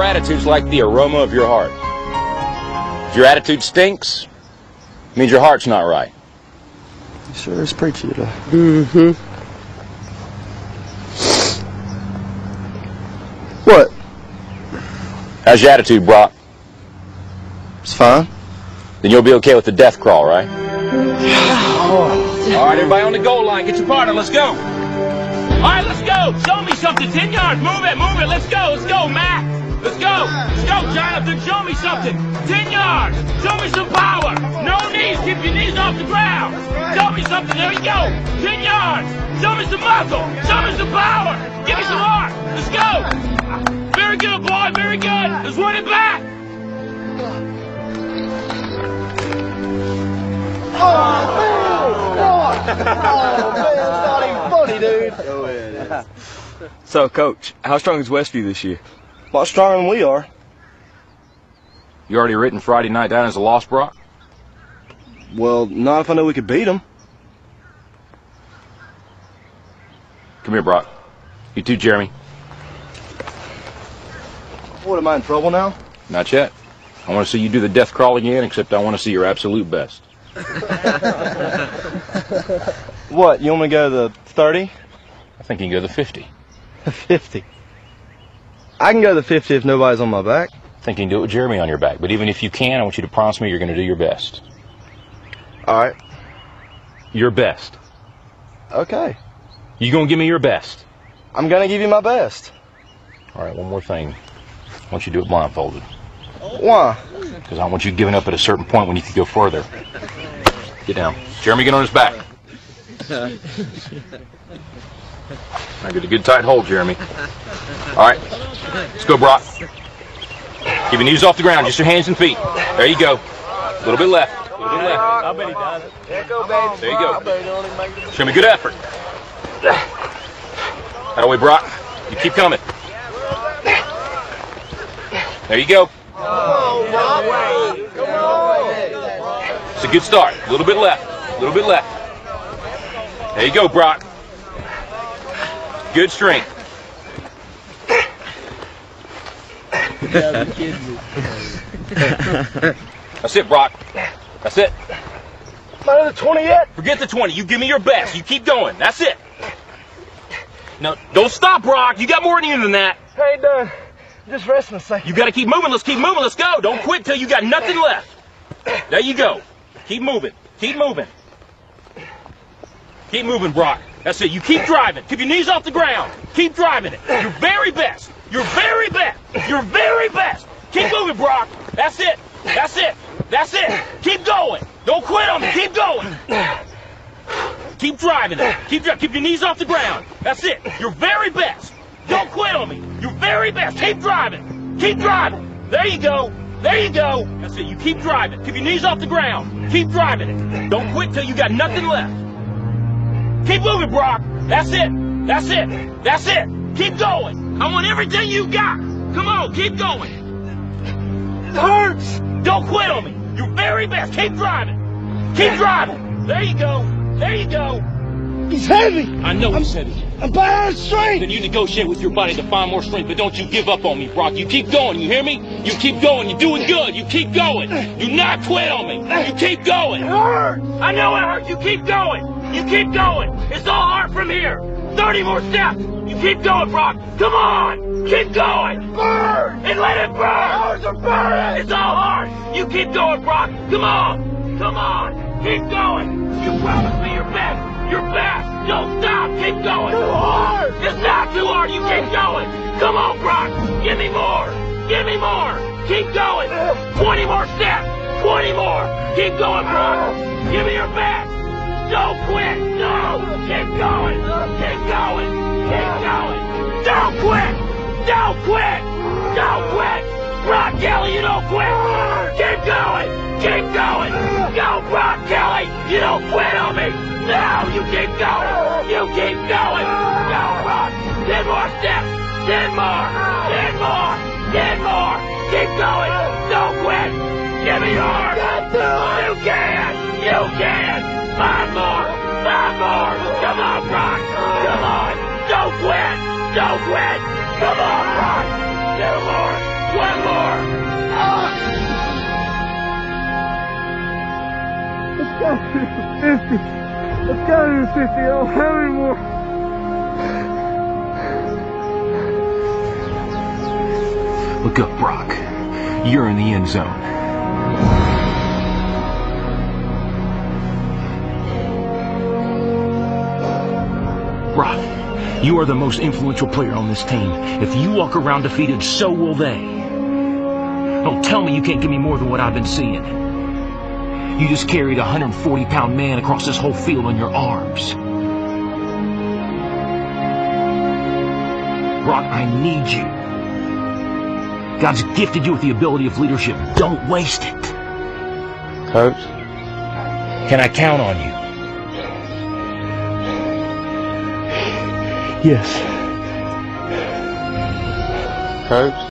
attitude's like the aroma of your heart. If your attitude stinks, it means your heart's not right. You sure is preachy today. Mm-hmm. What? How's your attitude, Brock? It's fine. Then you'll be okay with the death crawl, right? All right, everybody on the goal line. Get your partner. Let's go. All right, let's go. Show me something. 10 yards. Move it. Move it. Let's go, Matt. Let's go. Let's go, Jonathan. Show me something. 10 yards. Show me some power. No knees. Keep your knees off the ground. Show me something. There you go. 10 yards. Show me some muscle. Show me some power. Give me some heart. Let's go. Very good, boy. Very good. Let's run it back. Oh, man, it's not even funny, dude. Go ahead. So, Coach, how strong is Westview this year? A lot stronger than we are. You already written Friday night down as a loss, Brock? Well, not if I know we could beat them. Come here, Brock. You too, Jeremy. What, am I in trouble now? Not yet. I want to see you do the death crawl again, except I want to see your absolute best. What, you want me to go to the 30? I think you can go to the 50. 50. I can go to the 50 if nobody's on my back. I think you can do it with Jeremy on your back. But even if you can, I want you to promise me you're going to do your best. All right. Your best. Okay. You going to give me your best? I'm going to give you my best. All right, one more thing. I want you to do it blindfolded. Why? Because I want you giving up at a certain point when you can go further. Get down. Jeremy, get on his back. Now get a good tight hold, Jeremy. All right. Let's go, Brock. Keep your knees off the ground, just your hands and feet. There you go. A little bit left. A little bit left. I bet he does it. There you go. Show me good effort. That way, Brock. You keep coming. There you go. It's a good start. A little bit left. A little bit left. There you go, Brock. Good strength. That's it, Brock. That's it. Not at the 20 yet? Forget the 20. You give me your best. You keep going. That's it. No, don't stop, Brock. You got more in you than that. I ain't done. Just resting a second. You got to keep moving. Let's keep moving. Let's go. Don't quit till you got nothing left. There you go. Keep moving. Keep moving. Keep moving, Brock. That's it. You keep driving. Keep your knees off the ground. Keep driving it. Your very best. Your very best. Your very best. Keep moving, Brock. That's it. That's it. That's it. Keep going. Don't quit on me. Keep going. Keep driving it. Keep your knees off the ground. That's it. Your very best. Don't quit on me. Your very best. Keep driving. Keep driving. There you go. There you go. That's it. You keep driving. Keep your knees off the ground. Keep driving it. Don't quit till you got nothing left. Keep moving, Brock. That's it. That's it. That's it. Keep going. I want everything you got. Come on, keep going. It hurts. Don't quit on me. Your very best. Keep driving. Keep driving. There you go. There you go. He's heavy. I know he's heavy. I'm bad at strength. Then you negotiate with your body to find more strength, but don't you give up on me, Brock. You keep going, you hear me? You keep going, you're doing good, you keep going. Do not quit on me. You keep going. It hurts. I know it hurts, you keep going. You keep going. It's all hard from here. 30 more steps. You keep going, Brock. Come on. Keep going. Burn. And let it burn. Ours are burning. It's all hard. You keep going, Brock. Come on. Come on. Keep going. You promised me your best. Your best. Don't stop. Keep going. Too hard. It's not too hard. You keep going. Come on, Brock. Give me more. Give me more. Keep going. 20 more steps. 20 more. Keep going, Brock. Give me your best. Don't quit. No. Keep going. Keep going. Keep going. Don't quit. Don't quit. Don't quit. Brock Kelly, you don't quit. Keep going. Keep going. Go, Brock Kelly. You don't quit on me. No, you keep going. You keep going. Go, Brock. 10 more steps. 10 more. 10 more. 10 more. Keep going. Don't quit. Give me yours. You can. You can. 5 more. 5 more. Come on, Brock. Come on. Don't quit. Don't quit. Come on, Brock. 2 more. 20 50. I've got to do 50. I don't have any more. Look up, Brock. You're in the end zone. Brock, you are the most influential player on this team. If you walk around defeated, so will they. Don't tell me you can't give me more than what I've been seeing. You just carried a 140-pound man across this whole field on your arms. Brock, I need you. God's gifted you with the ability of leadership. Don't waste it. Coach? Can I count on you? Yes. Coach?